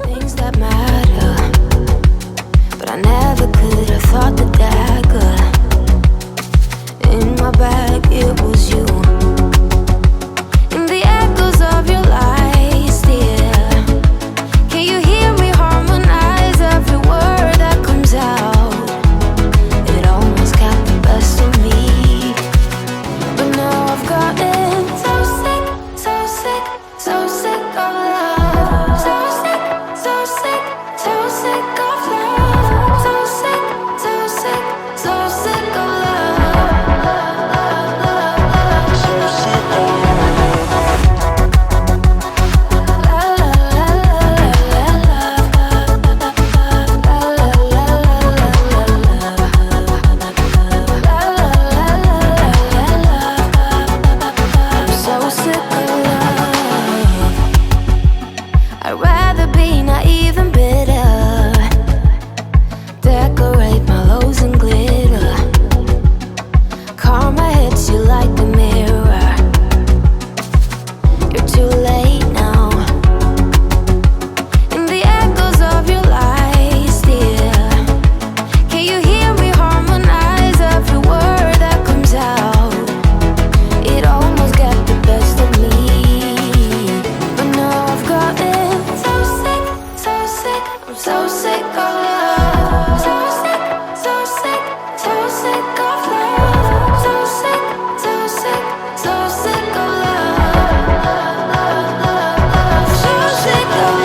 Things that matter, but I never could have thought that dagger in my bag, it was you. In the echoes of your lies, dear, can you hear me harmonize every word that comes out? It almost got the best of me, but now I've gotten so sick, so sick, so sick of love. So sick, so sick, so sick of love. So sick, so sick, so sick of I'd rather be naive and bitter, decorate my lows in glitter. Karma hits you like a mirror. You're too late now. In the echoes of your lies, dear, can you hear me harmonize every word that comes out? It almost got the best of me, but now I've gotten so sick, so sick, I'm so sick of love. So sick, so sick, so sick of love. So sick, so sick, so sick of love. So sick of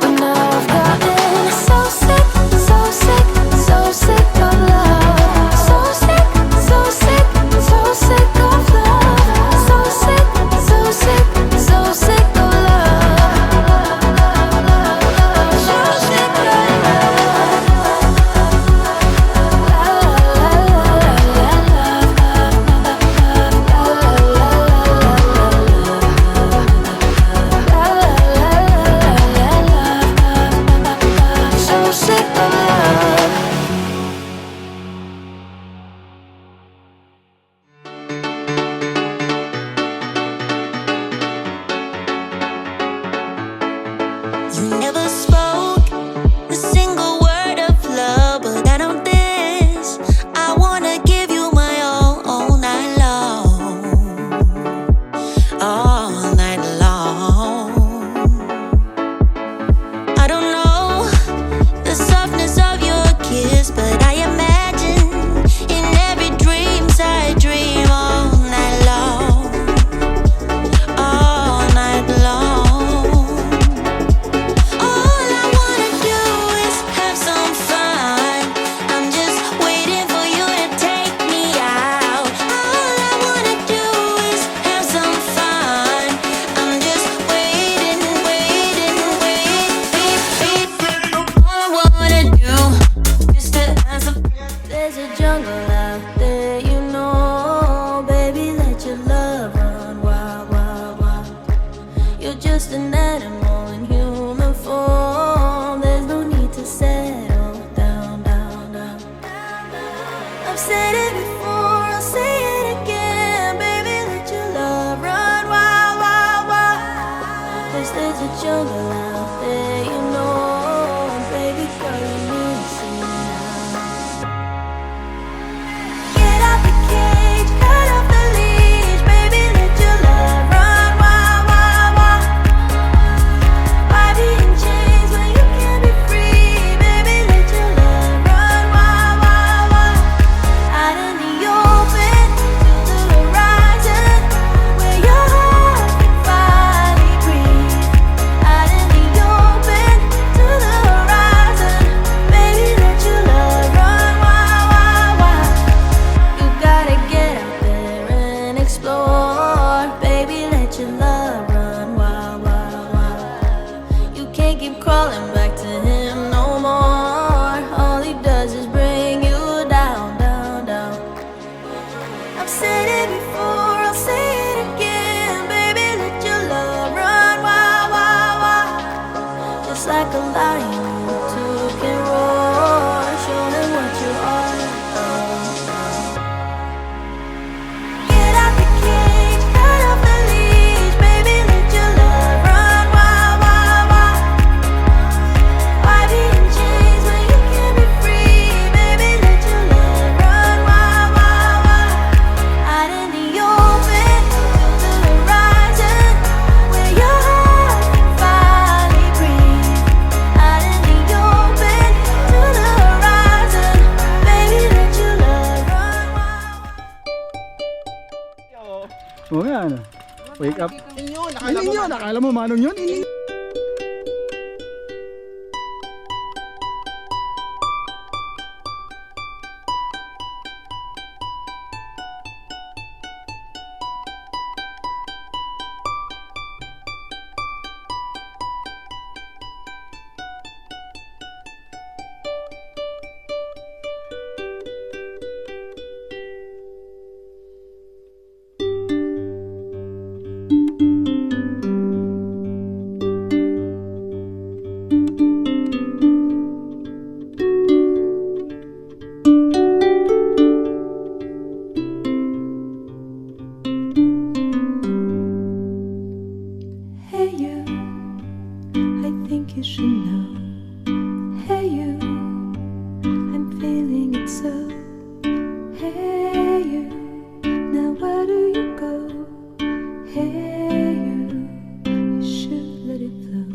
But now I've gotten so sick, so sick, so sick of love. So sick, so sick, so sick of love. So sick, so sick, so sick of love. So sick of so sick of love. You never spoke a single word of love, but I know this. I wanna give you my all night long, all night long. I don't know the softness of your kiss, but I imagine in every dreams I dream all night long, all night long. Oh, keep crawling back to him no more. All he does is bring you down, down, down. I've said it before, I'll say it again. Baby, let your love run wild, wild, wild. Just like a lion who took and roar. Show him what you are. Get out the cage, cut off the leash. Baby, let your love run wild, wild, wild. Why be in chains when you can be free? Baby, let your love run wild, wild, wild. Out in the open, to the horizon, where your heart can finally breathe. Out in the open, to the horizon, baby, let your love run wild. Oh yan. Wake up. Inyo, nakala mo manong yun? Hey you, I think you should know. Hey you, I'm feeling it so. Hey you, now where do you go? Hey you should let it flow.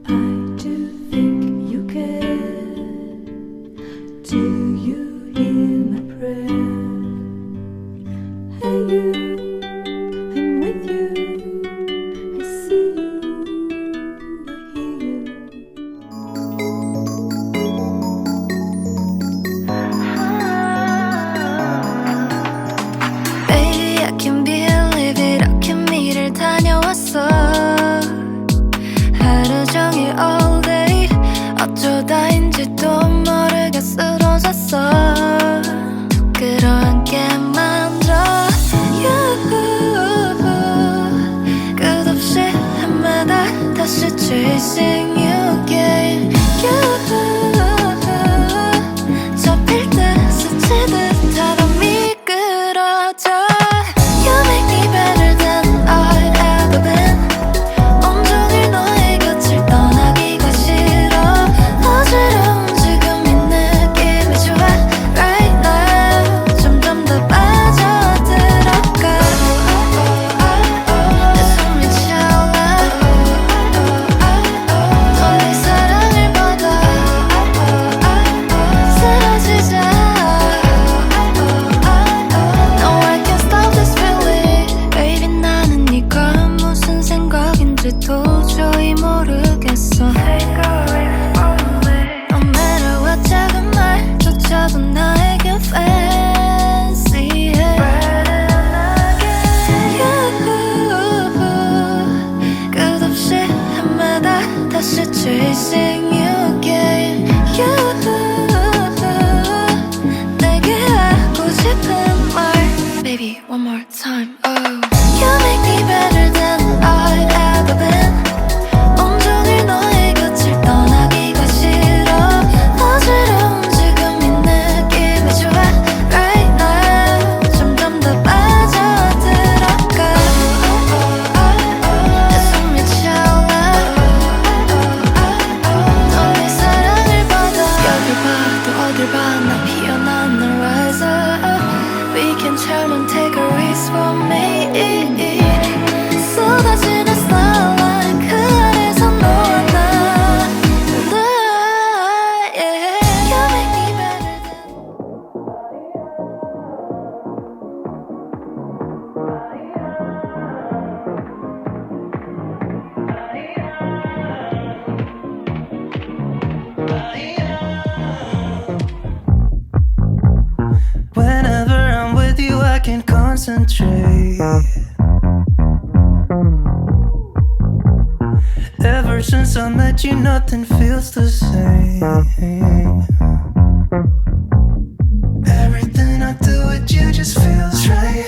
I do think you care. Do you hear my prayer? Hey you, I'm with you. I see you, I hear you. Baby, I can't believe it. 어케미를 다녀왔어. 하루 종일 all day. 어쩌다인지도 모르게 쓰러졌어. 끌어안게 만들어. 끝없이 해마다 다시 chasing you again. 잡힐 듯 스치듯 하루 미끄러져. You make me better than I've ever been. 온종일 너의 곁을 떠나기가 싫어. 어지러운 지금 이 느낌이 좋아. Right now 점점 더 빠져들어가. 내 숨이 차올라. 너의 사랑을 받아. 쓰러지자. No, I can't stop this feeling. Baby, 나는 네가 무슨 생각인지 도저히 모르겠어. No matter what 작은 말조차도 나에게 fancy해. 끝없이 해마다 다시 chasing you again. 내게 하고 싶은 말. Baby, one more time. Oh, you make me better than I've ever been. 온종일 너의 곁을 떠나기가 싫어. 어지러운 지금 이 느낌이 좋아. Right now 점점 더 빠져들어가. 내 숨이 차올라. 너의 사랑을 받아. 여길 봐도 어딜 봐 나 피어난 날 rise up. We can try and take a risk for me. 쏟아지는 starlight 그 아래서 너와 나. Yeah. You make me better than. Whenever I'm with you, I can concentrate. Ever ever since I met you, nothing feels the same. Everything I do with you just feels right.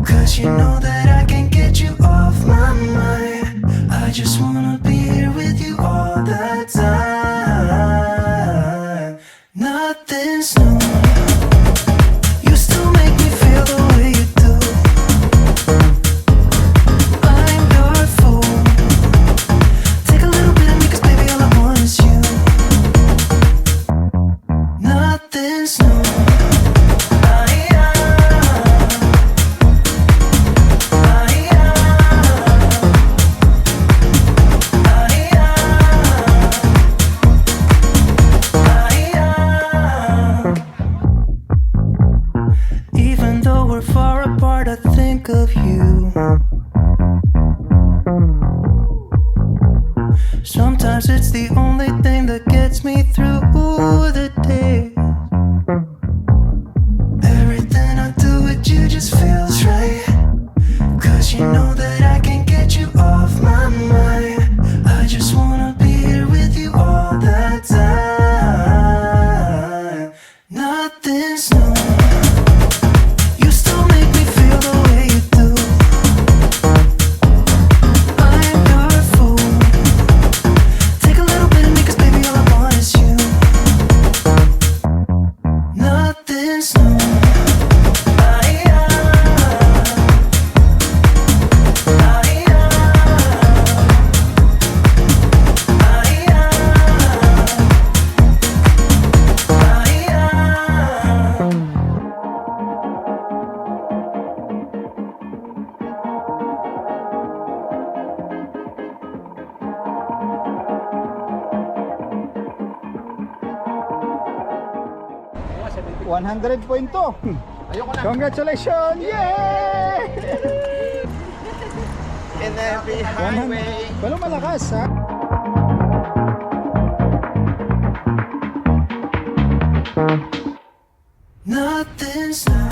Cause you know that I can't get you off my mind. I just wanna be here with you all the time. Nothing's new. You still make me feel the way you do. I'm your fool. Take a little bit of me, cause baby all I want is you. Nothing's new. Even though we're far apart, I think of you. Sometimes it's the only thing that gets me through the day. Everything I do with you just feels right. Cause you know that I can't get you off my mind. I just wanna be here with you all the time. Nothing's new. You still make me feel the way you do. I'm your fool. Take a little bit of me, cause baby all I want is you. Nothing's new. $100.2. Congratulations! Yay! In every highway. Wala malakas ha. Nothing's new.